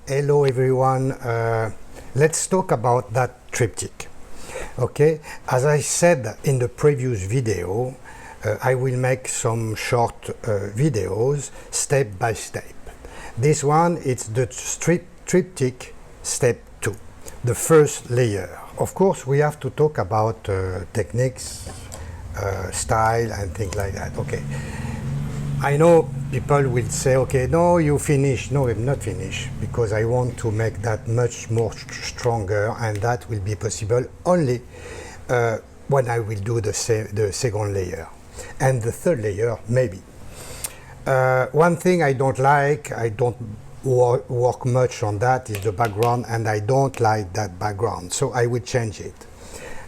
Hello everyone. Let's talk about that triptych. Okay, as I said in the previous video, I will make some short videos step by step. This one is the triptych step 2, the first layer. Of course, we have to talk about techniques, style and things like that. Okay. I know people will say, okay, no, you finished. No, I'm not finished, because I want to make that much more stronger, and that will be possible only when I will do the second layer. And the third layer, maybe. One thing I don't like, I don't work much on that, is the background, and I don't like that background. So I will change it.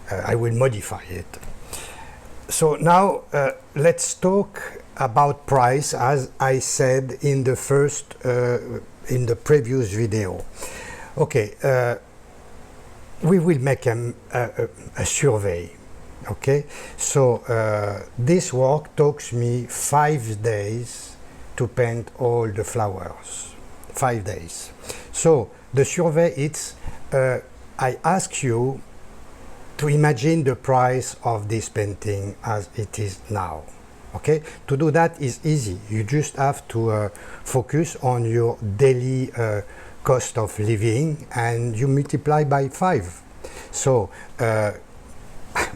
I will modify it. So now let's talk about price, as I said in the in the previous video. Okay, we will make a survey. Okay, so this work takes me 5 days to paint all the flowers. 5 days. So the survey, it's I ask you to imagine the price of this painting as it is now. Okay, to do that is easy. You just have to focus on your daily cost of living, and you multiply by 5. So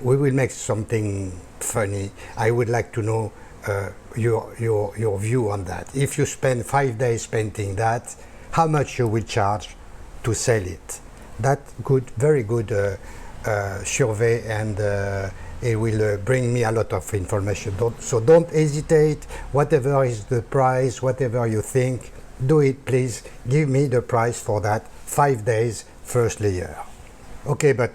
we will make something funny. I would like to know your view on that. If you spend 5 days painting that, how much you will charge to sell it? That very good survey, and it will bring me a lot of information. So don't hesitate. Whatever is the price, whatever you think, do it, please. Give me the price for that 5 days first layer. Okay, but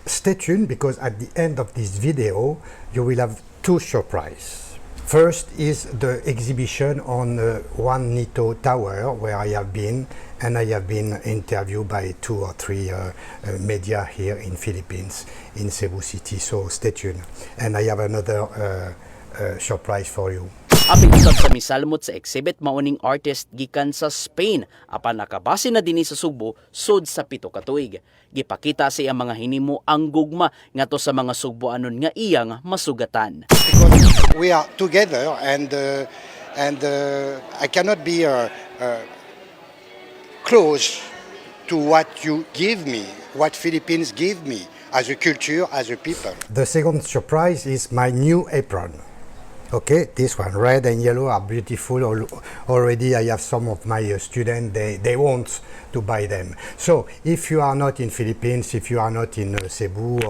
stay tuned, because at the end of this video you will have 2 surprises. First is the exhibition on One Nito Tower, where I have been, and I have been interviewed by 2 or 3 media here in Philippines, in Cebu City. So stay tuned. And I have another surprise for you. Aping usab sa misalmot sa exhibit mauning artist gikan sa Spain, apan nakabase na dinhi sa Subo sud sa 7 ka tuig. Gipakita sa iyang mga hinimo ang gugma ngadto sa mga Sugboanon nga iyang masugatan. Because we are together, and I cannot be close to what you give me, what Philippines give me as a culture, as a people. The second surprise is my new apron. Okay, this one, red and yellow, are beautiful. Already I have some of my students, they want to buy them. So if you are not in Philippines, if you are not in Cebu,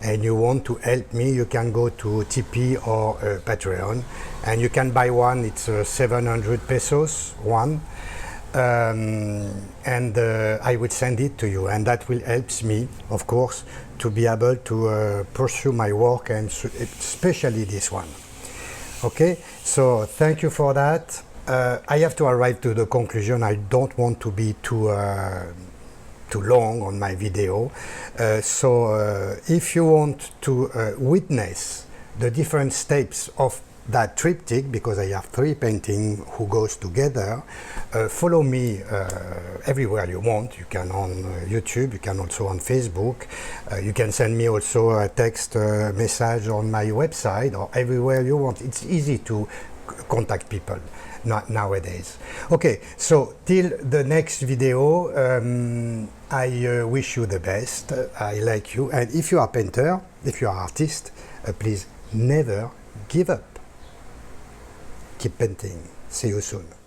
and you want to help me, you can go to Tipeee or Patreon, and you can buy one. It's 700 pesos one, and I will send it to you, and that will help me, of course, to be able to pursue my work, and especially this one. Okay, so thank you for that. I have to arrive to the conclusion. I don't want to be too long on my video. So if you want to witness the different steps of that triptych, because I have 3 paintings who goes together, follow me everywhere you want. You can on YouTube, you can also on Facebook, you can send me also a text message on my website, or everywhere you want. It's easy to contact people nowadays. Okay, so till the next video, I wish you the best. I like you, and if you are a painter, if you are an artist, please never give up. Keep painting. See you soon.